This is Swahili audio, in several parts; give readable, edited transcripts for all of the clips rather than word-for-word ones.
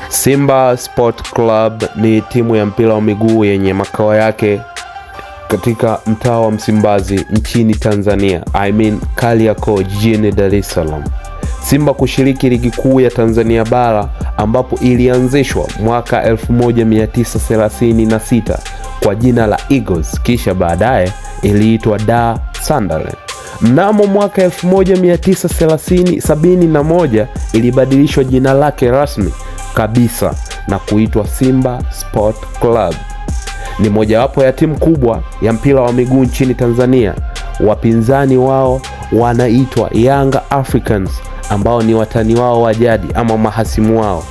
Simba Sport Club ni timu ya mpira wa miguu yenye makao yake katika mtaa wa Msimbazi nchini Tanzania, Kariakoo, jijini Dar es Salaam. Simba kushiriki ligi kuu ya Tanzania bara ambapo ilianzishwa mwaka 1936 kwa jina la Eagles, kisha baadaye iliitwa Dar Sunderland. Mnamo mwaka 1971 ilibadilishwa jina lake rasmi kabisa na kuitwa Simba Sport Club. Ni mojawapo ya timu kubwa ya mpira wa miguu nchini Tanzania. Wapinzani wao wanaitwa Young Africans ambao ni watani wao wa jadi ama mahasimu wao.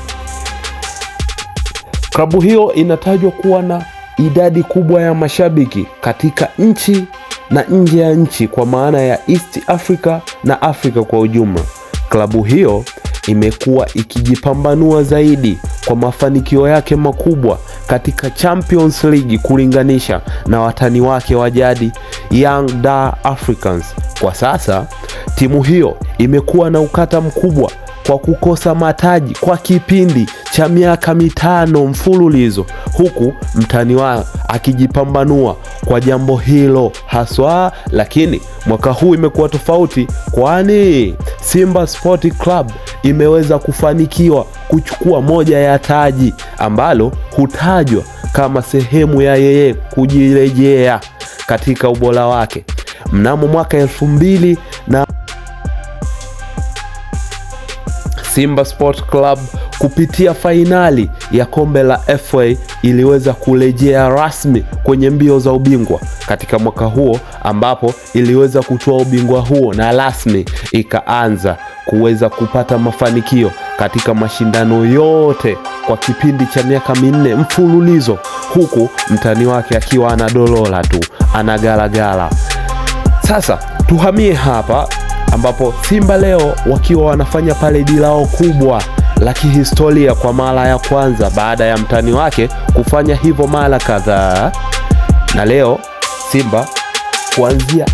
Klabu hiyo inatajwa kuwa na idadi kubwa ya mashabiki katika nchi na nje ya nchi kwa maana ya East Africa na Afrika kwa ujumla. Klabu hiyo imekuwa ikijipambanua zaidi kwa mafanikio yake makubwa katika Champions League kulinganisha na watani wake wa jadi Young Dar Africans. Kwa sasa timu hiyo imekuwa na ukata mkubwa kwa kukosa mataji kwa kipindi cha miaka 5 mfululizo, huku mtani wao akijipambanua kwa jambo hilo haswa. Lakini mwaka huu imekuwa tofauti, kwani Simba Sport Club imeweza kufanikiwa kuchukua moja ya taji ambalo hutajwa kama sehemu ya yeye kujirejea katika ubora wake. Mnamo mwaka 2000 na Simba Sport Club kupitia fainali ya kombe la FA iliweza kurejea rasmi kwenye mbio za ubingwa katika mwaka huo, ambapo iliweza kutoa ubingwa huo na rasmi ikaanza kuweza kupata mafanikio katika mashindano yote kwa kipindi cha miaka 4 mfululizo, huku mtani wake akiwa anadolola tu, anagalagala. Sasa tuhamie hapa ambapo Simba leo wakiwa wanafanya paredi lao kubwa la kihistoria kwa mara ya kwanza baada ya mtani wake kufanya hivyo mara kadhaa. Na leo Simba kuanzia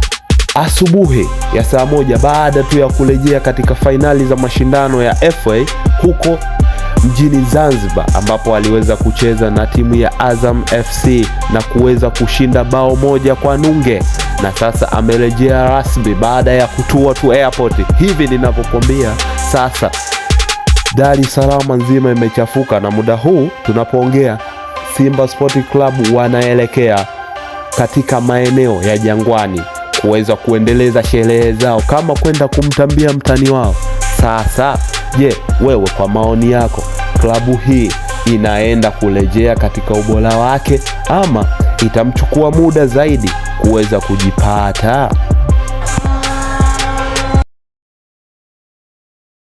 asubuhi ya saa 1 baada tu ya kurejea katika fainali za mashindano ya FA huko mjini Zanzibar, ambapo aliweza kucheza na timu ya Azam FC na kuweza kushinda 1-0, na sasa amerejea rasmi baada ya kutua tu airport. Hivi ninavyokuambia sasa Dar es Salaam nzima imechafuka, na muda huu tunapoongea Simba Sport Club wanaelekea katika maeneo ya Jangwani kuweza kuendeleza sherehe zao kama kwenda kumtambia mtani wao. Sasa je, wewe kwa maoni yako, klabu hii inaenda kurejea katika ubora wake ama itamchukua muda zaidi kuweza kujipata?